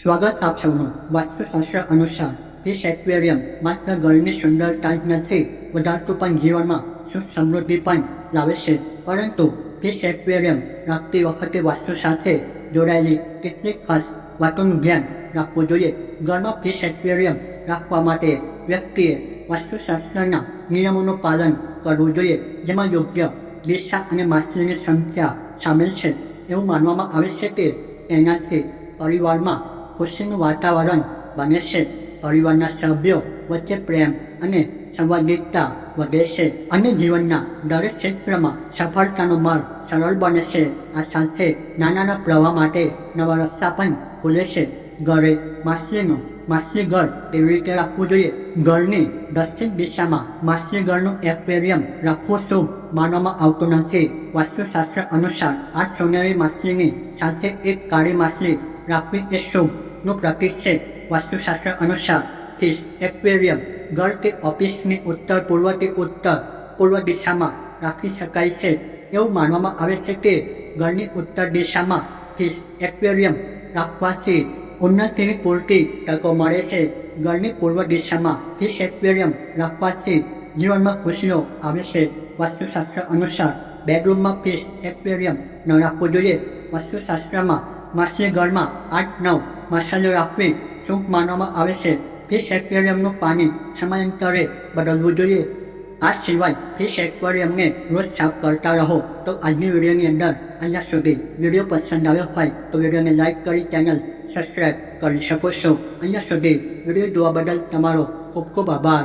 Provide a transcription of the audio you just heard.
સ્વાગત આપ સૌનું વાસ્તુશાસ્ત્ર અનુસાર ફિશ એક્વેરિયમ માત્ર ઘરની સુંદરતા જ નથી વધારતું પણ જીવનમાં સુખ સમૃદ્ધિ પણ લાવે છે. પરંતુ ફિશ એક્વેરિયમ રાખતી વખતે વાસ્તુ સાથે જોડાયેલી કેટલીક ખાસ વાતોનું ધ્યાન રાખવું જોઈએ. ઘરમાં ફિશ એક્વેરિયમ રાખવા માટે વ્યક્તિએ વાસ્તુશાસ્ત્રના નિયમોનું પાલન કરવું જોઈએ, જેમાં યોગ્ય દિશા અને માછલીની સંખ્યા સામેલ છે. એવું માનવામાં આવે છે કે તેનાથી પરિવારમાં ખુશીનું વાતાવરણ બને છે, પરિવારના સભ્યો વચ્ચે પ્રેમ અને સંવાદિતા વધે છે અને જીવનના દરેક ક્ષેત્રમાં સફળતાનો માર્ગ સરળ બને છે. આ સાથે નાના પ્રવાહ માટે નવા રસ્તા પણ ખુલે છે. ઘરે માછલી ઘર કેવી રીતે રાખવું જોઈએ? ઘરની દક્ષિણ દિશામાં માછલી ઘરનું એક્વેરિયમ રાખવું શુભ માનવામાં આવતું નથી. વાસ્તુશાસ્ત્ર અનુસાર આ સોનેરી માછલીની સાથે એક કાળી માછલી રાખવી એ શુભનું પ્રતીક છે. વાસ્તુશાસ્ત્ર અનુસાર ફિશ એક્વેરિયમ ઘર કે ઓફિસની ઉત્તર પૂર્વ દિશામાં રાખી શકાય છે. એવું માનવામાં આવે છે કે ઘરની ઉત્તર દિશામાં ફિશ એક્વેરિયમ રાખવાથી ઉન્નતિની પૂરતી તકો મળે છે. ઘરની પૂર્વ દિશામાં ફિશ એક્વેરિયમ રાખવાથી જીવનમાં ખુશીઓ આવે છે. વાસ્તુશાસ્ત્ર અનુસાર બેડરૂમમાં ફિશ એક્વેરિયમ ન રાખવું જોઈએ. વાસ્તુશાસ્ત્રમાં માછલી ઘરમાં 8-9 માછલીઓ રાખવી શુભ માનવામાં આવે છે. ફિશ એક્વેરિયમનું પાણી સમયાંતરે બદલવું જોઈએ. આ સિવાય ફિશ એક્વેરિયમને રોજ સાફ કરતા રહો. તો આજની વિડીયોની અંદર અહીંયા સુધી. વિડીયો પસંદ આવ્યો હોય તો વિડીયોને લાઈક કરી ચેનલ સબસ્ક્રાઈબ કરી શકો છો. અહીંયા સુધી વિડીયો જોવા બદલ તમારો ખૂબ ખૂબ આભાર.